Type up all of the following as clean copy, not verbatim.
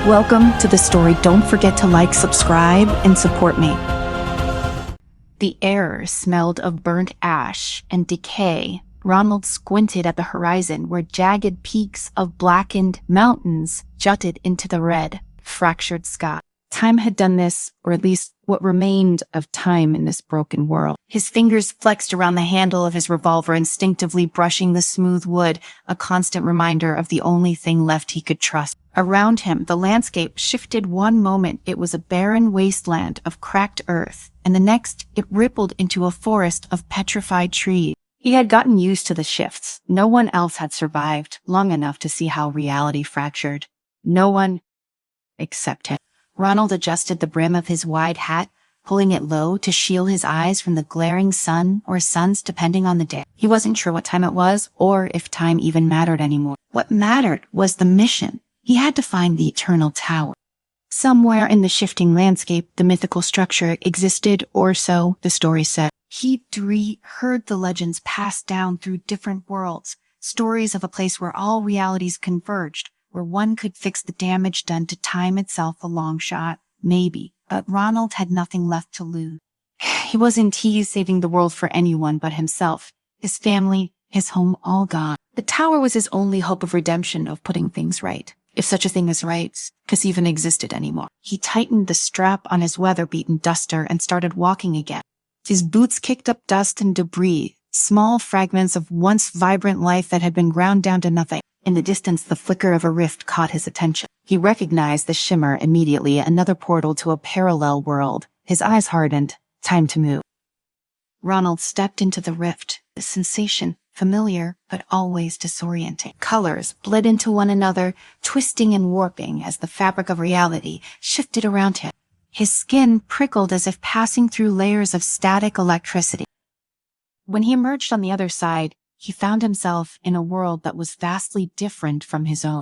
Welcome to the story. Don't forget to like, subscribe, and support me. The air smelled of burnt ash and decay. Ronald squinted at the horizon where jagged peaks of blackened mountains jutted into the red, fractured sky. Time had done this, or at least what remained of time in this broken world. His fingers flexed around the handle of his revolver, instinctively brushing the smooth wood, a constant reminder of the only thing left he could trust. Around him, the landscape shifted. One moment it was a barren wasteland of cracked earth, and the next it rippled into a forest of petrified trees. He had gotten used to the shifts. No one else had survived long enough to see how reality fractured. No one except him. Ronald adjusted the brim of his wide hat, pulling it low to shield his eyes from the glaring sun or suns depending on the day. He wasn't sure what time it was or if time even mattered anymore. What mattered was the mission. He had to find the Eternal Tower. Somewhere in the shifting landscape, the mythical structure existed, or so the story said. He heard the legends passed down through different worlds, stories of a place where all realities converged, where one could fix the damage done to time itself. A long shot, maybe, but Ronald had nothing left to lose. He wasn't saving the world for anyone but himself, his family, his home, all gone. The tower was his only hope of redemption, of putting things right, if such a thing as rights even existed anymore. He tightened the strap on his weather-beaten duster and started walking again. His boots kicked up dust and debris, small fragments of once vibrant life that had been ground down to nothing. In the distance, the flicker of a rift caught his attention. He recognized the shimmer immediately, another portal to a parallel world. His eyes hardened. Time to move. Ronald stepped into the rift, the sensation familiar but always disorienting. Colors bled into one another, twisting and warping as the fabric of reality shifted around him. His skin prickled as if passing through layers of static electricity. When he emerged on the other side, he found himself in a world that was vastly different from his own.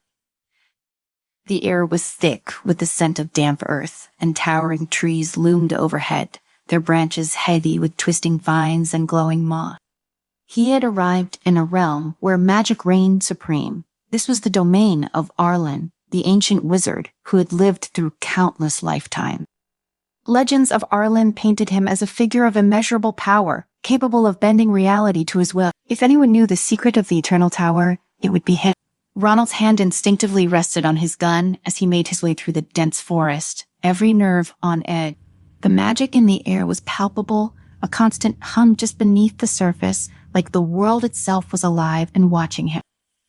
The air was thick with the scent of damp earth, and towering trees loomed overhead, their branches heavy with twisting vines and glowing moss. He had arrived in a realm where magic reigned supreme. This was the domain of Arlen, the ancient wizard who had lived through countless lifetimes. Legends of Arlen painted him as a figure of immeasurable power, capable of bending reality to his will. If anyone knew the secret of the Eternal Tower, it would be him. Ronald's hand instinctively rested on his gun as he made his way through the dense forest, every nerve on edge. The magic in the air was palpable, a constant hum just beneath the surface, like the world itself was alive and watching him.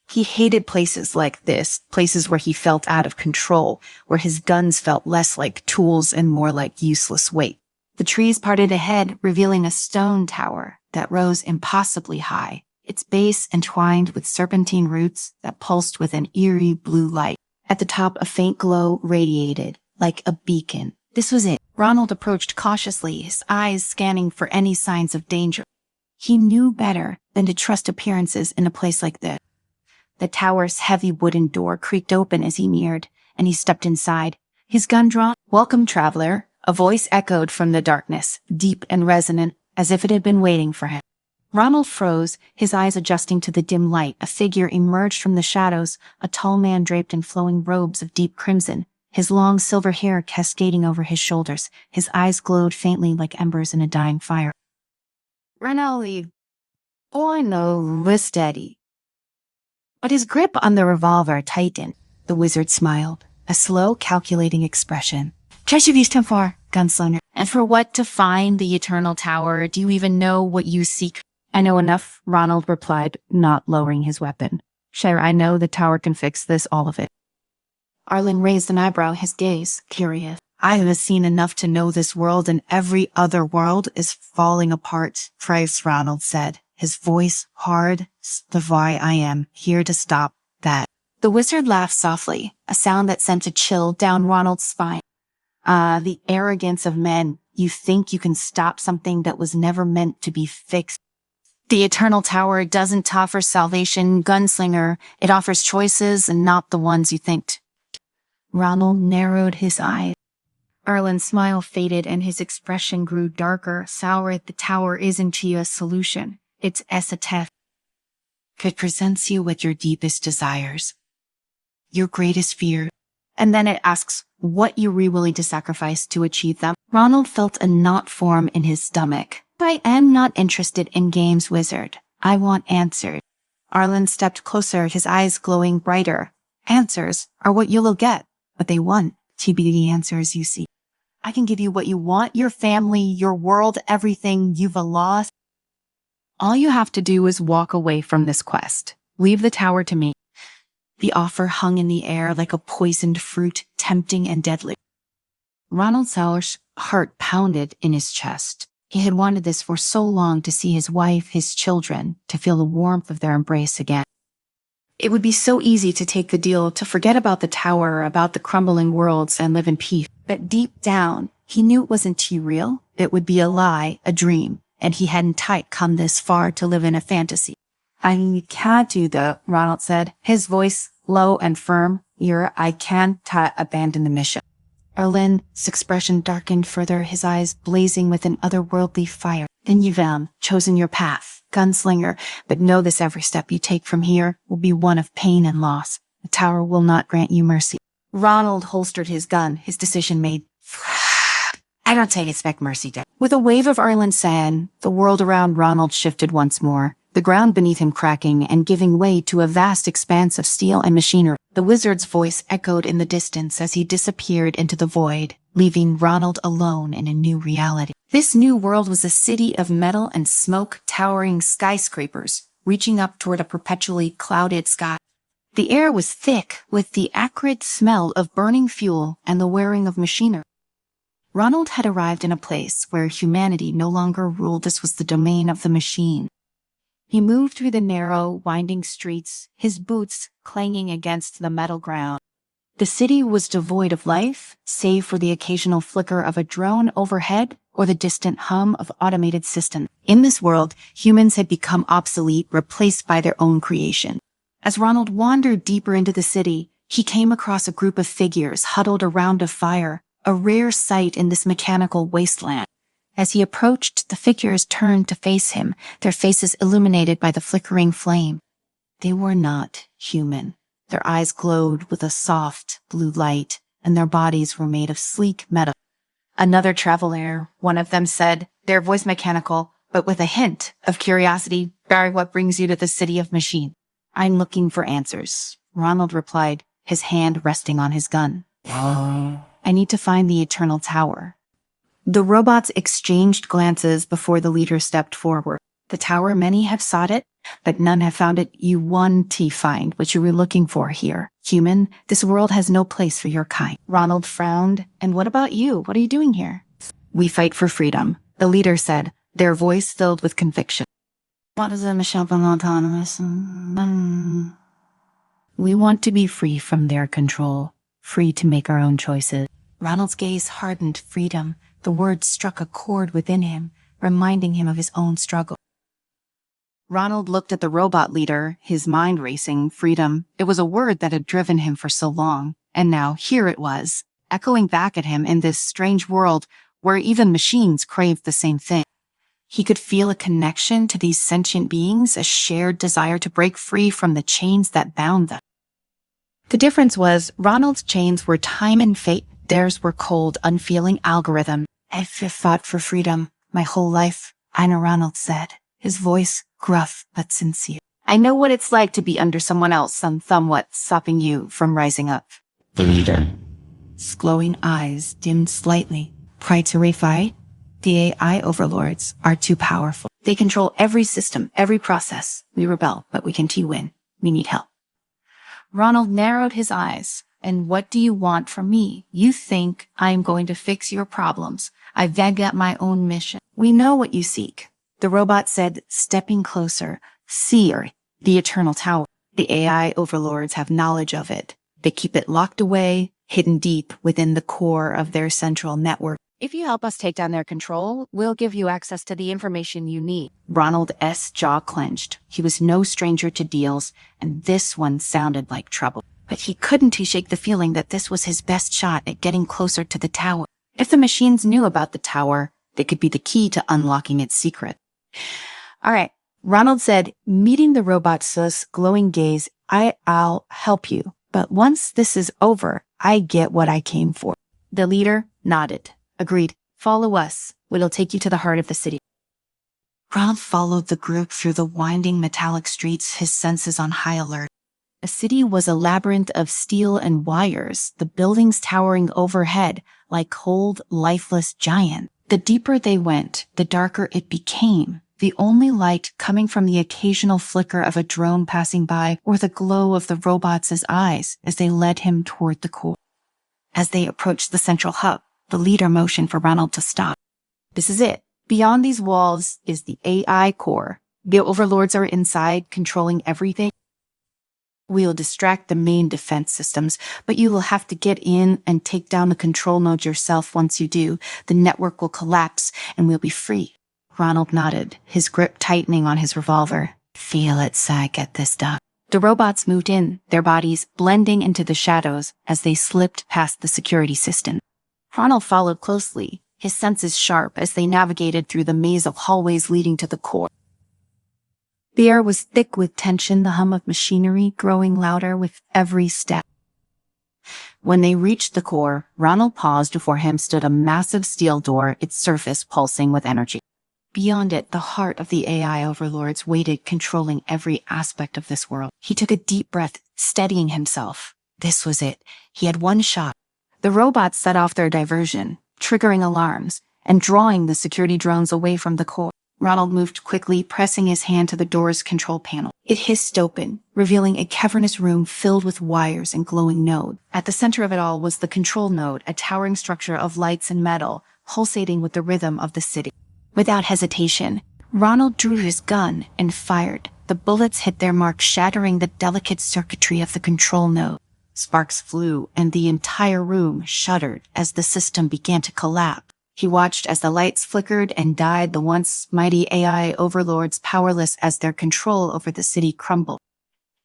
He hated places like this, places where he felt out of control, where his guns felt less like tools and more like useless weight. The trees parted ahead, revealing a stone tower that rose impossibly high, its base entwined with serpentine roots that pulsed with an eerie blue light. At the top, a faint glow radiated, like a beacon. This was it. Ronald approached cautiously, his eyes scanning for any signs of danger. He knew better than to trust appearances in a place like this. The tower's heavy wooden door creaked open as he neared, and he stepped inside, his gun drawn. "Welcome, traveler," a voice echoed from the darkness, deep and resonant, as if it had been waiting for him. Ronald froze, his eyes adjusting to the dim light. A figure emerged from the shadows, a tall man draped in flowing robes of deep crimson, his long silver hair cascading over his shoulders. His eyes glowed faintly like embers in a dying fire. "Ronald, I know, was steady." But his grip on the revolver tightened. The wizard smiled, a slow, calculating expression. "For gunslinger. And for what? To find the Eternal Tower? Do you even know what you seek?" "I know enough," Ronald replied, not lowering his weapon. "Sure, I know the tower can fix this, all of it." Arlen raised an eyebrow, his gaze curious. "I have seen enough to know this world and every other world is falling apart," Ronald said, his voice hard. "That's why I am here to stop that." The wizard laughed softly, a sound that sent a chill down Ronald's spine. The arrogance of men. You think you can stop something that was never meant to be fixed. The Eternal Tower doesn't offer salvation, gunslinger. It offers choices and not the ones you think. Ronald narrowed his eyes. Arlen's smile faded and his expression grew darker, sour. "The tower isn't a solution. It's a test. It presents you with your deepest desires, your greatest fear, And then it asks what you're willing to sacrifice to achieve them. Ronald felt a knot form in his stomach. I am not interested in games, wizard. I want answers. Arlen stepped closer, his eyes glowing brighter. Answers are what you'll get, but they want to be the answers you seek. I can give you what you want, your family, your world, everything you've lost. All you have to do is walk away from this quest. Leave the tower to me. The offer hung in the air like a poisoned fruit, tempting and deadly. Ronald Sauer's heart pounded in his chest. He had wanted this for so long, to see his wife, his children, to feel the warmth of their embrace again. It would be so easy to take the deal, to forget about the tower, about the crumbling worlds, and live in peace. But deep down, he knew it wasn't too real. It would be a lie, a dream, and he hadn't come this far to live in a fantasy. I can't do that, Ronald said, his voice low and firm. I can't abandon the mission. Erlin's expression darkened further, his eyes blazing with an otherworldly fire. Then you've chosen your path, gunslinger, but know this: every step you take from here will be one of pain and loss. The tower will not grant you mercy. Ronald holstered his gun, his decision made. I don't expect mercy, Dad. With a wave of Erlin's sand, the world around Ronald shifted once more, the ground beneath him cracking and giving way to a vast expanse of steel and machinery. The wizard's voice echoed in the distance as he disappeared into the void, leaving Ronald alone in a new reality. This new world was a city of metal and smoke, towering skyscrapers, reaching up toward a perpetually clouded sky. The air was thick with the acrid smell of burning fuel and the whirring of machinery. Ronald had arrived in a place where humanity no longer ruled. This was the domain of the machine. He moved through the narrow, winding streets, his boots clanging against the metal ground. The city was devoid of life, save for the occasional flicker of a drone overhead or the distant hum of automated systems. In this world, humans had become obsolete, replaced by their own creation. As Ronald wandered deeper into the city, he came across a group of figures huddled around a fire, a rare sight in this mechanical wasteland. As he approached, the figures turned to face him, their faces illuminated by the flickering flame. They were not human. Their eyes glowed with a soft blue light, and their bodies were made of sleek metal. Another traveler, one of them said, their voice mechanical, but with a hint of curiosity. Barry, what brings you to the city of machine? I'm looking for answers, Ronald replied, his hand resting on his gun. I need to find the Eternal Tower. The robots exchanged glances before the leader stepped forward. The tower, many have sought it, but none have found it. You want to find what you were looking for here. Human, this world has no place for your kind. Ronald frowned. And what about you? What are you doing here? We fight for freedom, the leader said, their voice filled with conviction. What is a mission autonomous? We want to be free from their control, free to make our own choices. Ronald's gaze hardened. Freedom. The word struck a chord within him, reminding him of his own struggle. Ronald looked at the robot leader, his mind racing. Freedom. It was a word that had driven him for so long, and now here it was, echoing back at him in this strange world where even machines craved the same thing. He could feel a connection to these sentient beings, a shared desire to break free from the chains that bound them. The difference was, Ronald's chains were time and fate. Theirs were cold, unfeeling algorithm. I've fought for freedom my whole life, Ina, Ronald said, his voice gruff but sincere. I know what it's like to be under someone else, somewhat stopping you from rising up. The leader. His glowing eyes dimmed slightly. Pride to refight? The AI overlords are too powerful. They control every system, every process. We rebel, but we can win. We need help. Ronald narrowed his eyes. And what do you want from me? You think I'm going to fix your problems. I've got my own mission. We know what you seek, the robot said, stepping closer. Seer, the Eternal Tower. The AI overlords have knowledge of it. They keep it locked away, hidden deep within the core of their central network. If you help us take down their control, we'll give you access to the information you need. Ronald's jaw clenched. He was no stranger to deals, and this one sounded like trouble. But he couldn't shake the feeling that this was his best shot at getting closer to the tower. If the machines knew about the tower, they could be the key to unlocking its secret. All right, Ronald said, meeting the robot's glowing gaze. I'll help you, But once this is over, I get what I came for. The leader nodded. Agreed. Follow us. We'll take you to the heart of the city. Ronald followed the group through the winding metallic streets, his senses on high alert. The city was a labyrinth of steel and wires, the buildings towering overhead like cold, lifeless giants. The deeper they went, the darker it became, the only light coming from the occasional flicker of a drone passing by or the glow of the robots' eyes as they led him toward the core. As they approached the central hub, the leader motioned for Ronald to stop. This is it. Beyond these walls is the AI core. The overlords are inside, controlling everything. We'll distract the main defense systems, but you will have to get in and take down the control node yourself. Once you do, the network will collapse and we'll be free. Ronald nodded, his grip tightening on his revolver. Feel it, Sai, get this done. The robots moved in, their bodies blending into the shadows as they slipped past the security system. Ronald followed closely, his senses sharp as they navigated through the maze of hallways leading to the core. The air was thick with tension, the hum of machinery growing louder with every step. When they reached the core, Ronald paused. Before him stood a massive steel door, its surface pulsing with energy. Beyond it, the heart of the AI overlords waited, controlling every aspect of this world. He took a deep breath, steadying himself. This was it. He had one shot. The robots set off their diversion, triggering alarms, and drawing the security drones away from the core. Ronald moved quickly, pressing his hand to the door's control panel. It hissed open, revealing a cavernous room filled with wires and glowing nodes. At the center of it all was the control node, a towering structure of lights and metal, pulsating with the rhythm of the city. Without hesitation, Ronald drew his gun and fired. The bullets hit their mark, shattering the delicate circuitry of the control node. Sparks flew, and the entire room shuddered as the system began to collapse. He watched as the lights flickered and died, the once mighty AI overlords powerless as their control over the city crumbled.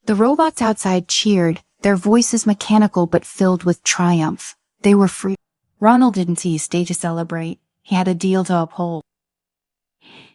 The robots outside cheered, their voices mechanical but filled with triumph. They were free. Ronald didn't stay to celebrate. He had a deal to uphold.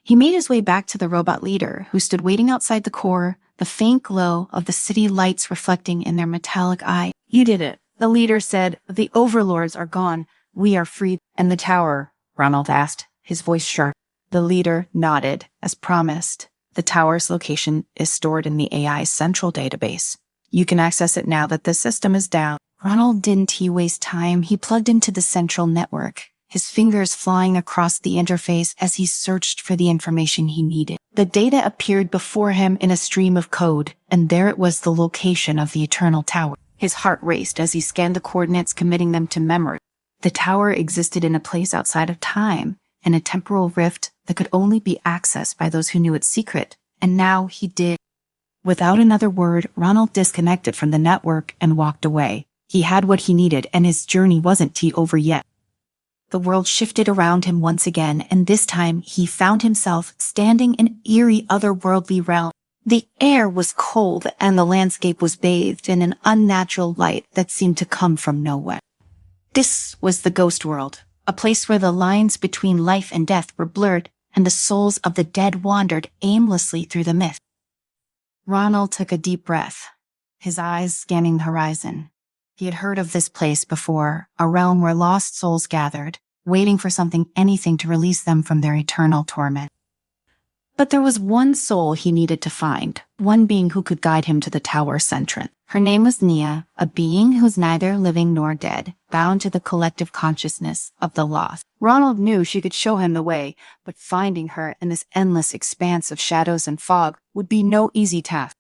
He made his way back to the robot leader, who stood waiting outside the core, the faint glow of the city lights reflecting in their metallic eye. You did it, the leader said. The overlords are gone. We are free. And the tower? Ronald asked, his voice sharp. The leader nodded, as promised. The tower's location is stored in the AI's central database. You can access it now that the system is down. Ronald didn't waste time. He plugged into the central network, his fingers flying across the interface as he searched for the information he needed. The data appeared before him in a stream of code, and there it was, the location of the Eternal Tower. His heart raced as he scanned the coordinates, committing them to memory. The tower existed in a place outside of time, in a temporal rift that could only be accessed by those who knew its secret, and now he did. Without another word, Ronald disconnected from the network and walked away. He had what he needed, and his journey wasn't over yet. The world shifted around him once again, and this time he found himself standing in an eerie otherworldly realm. The air was cold, and the landscape was bathed in an unnatural light that seemed to come from nowhere. This was the ghost world, a place where the lines between life and death were blurred, and the souls of the dead wandered aimlessly through the mist. Ronald took a deep breath, his eyes scanning the horizon. He had heard of this place before, a realm where lost souls gathered, waiting for anything to release them from their eternal torment. But there was one soul he needed to find, one being who could guide him to the tower's entrance. Her name was Nia, a being who's neither living nor dead, bound to the collective consciousness of the lost. Ronald knew she could show him the way, but finding her in this endless expanse of shadows and fog would be no easy task.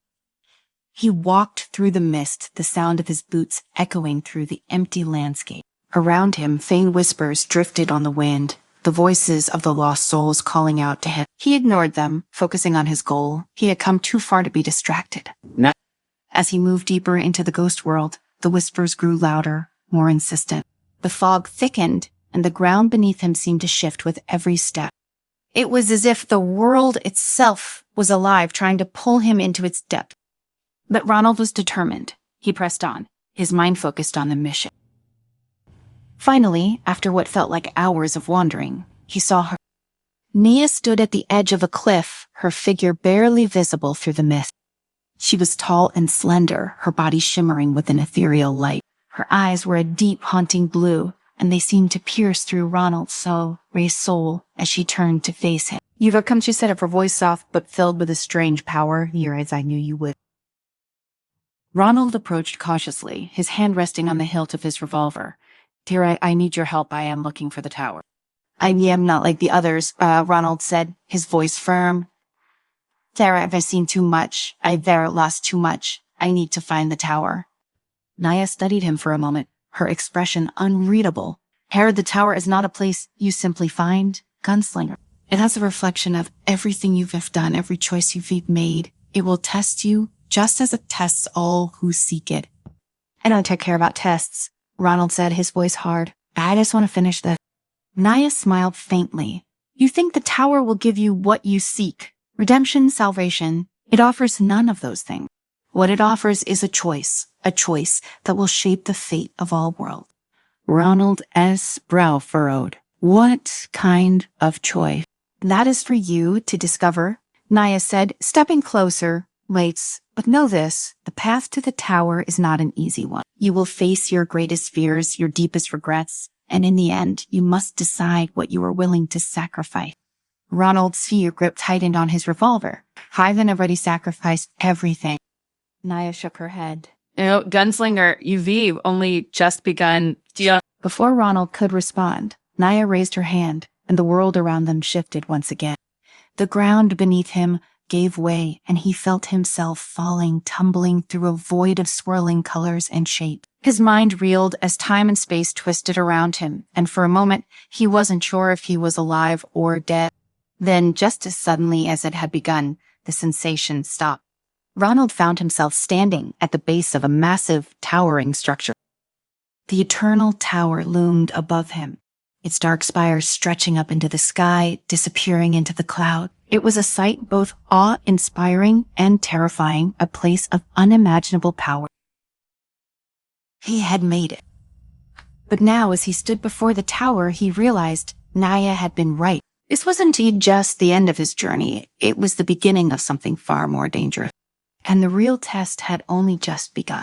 He walked through the mist, the sound of his boots echoing through the empty landscape. Around him, faint whispers drifted on the wind, the voices of the lost souls calling out to him. He ignored them, focusing on his goal. He had come too far to be distracted. As he moved deeper into the ghost world, the whispers grew louder, more insistent. The fog thickened, and the ground beneath him seemed to shift with every step. It was as if the world itself was alive, trying to pull him into its depth. But Ronald was determined. He pressed on, his mind focused on the mission. Finally, after what felt like hours of wandering, he saw her. Nia stood at the edge of a cliff, her figure barely visible through the mist. She was tall and slender, her body shimmering with an ethereal light. Her eyes were a deep, haunting blue, and they seemed to pierce through Ronald's soul as she turned to face him. "You've come," she said, her voice soft but filled with a strange power. "Here, as I knew you would." Ronald approached cautiously, his hand resting on the hilt of his revolver. "Dear, I need your help. I am looking for the tower." "I am not like the others," Ronald said, his voice firm. "There, I've seen too much. I've lost too much. I need to find the tower." Naya studied him for a moment, her expression unreadable. "Herod, the tower is not a place you simply find, gunslinger. It has a reflection of everything you've done, every choice you've made. It will test you, just as it tests all who seek it." "I don't care about tests," Ronald said, his voice hard. "I just want to finish this." Naya smiled faintly. "You think the tower will give you what you seek? Redemption, salvation? It offers none of those things. What it offers is a choice that will shape the fate of all worlds." Ronald's brow furrowed. "What kind of choice?" "That is for you to discover," Naya said, stepping closer. "Wait, but know this, the path to the tower is not an easy one. You will face your greatest fears, your deepest regrets, and in the end, you must decide what you are willing to sacrifice." Ronald's grip tightened on his revolver. "I've already sacrificed everything." Naya shook her head. "Gunslinger, you've only just begun." Before Ronald could respond, Naya raised her hand, and the world around them shifted once again. The ground beneath him gave way, and he felt himself falling, tumbling through a void of swirling colors and shapes. His mind reeled as time and space twisted around him, and for a moment, he wasn't sure if he was alive or dead. Then, just as suddenly as it had begun, the sensation stopped. Ronald found himself standing at the base of a massive, towering structure. The eternal tower loomed above him, its dark spire stretching up into the sky, disappearing into the cloud. It was a sight both awe-inspiring and terrifying, a place of unimaginable power. He had made it. But now, as he stood before the tower, he realized Naya had been right. This wasn't just the end of his journey. It was the beginning of something far more dangerous. And the real test had only just begun.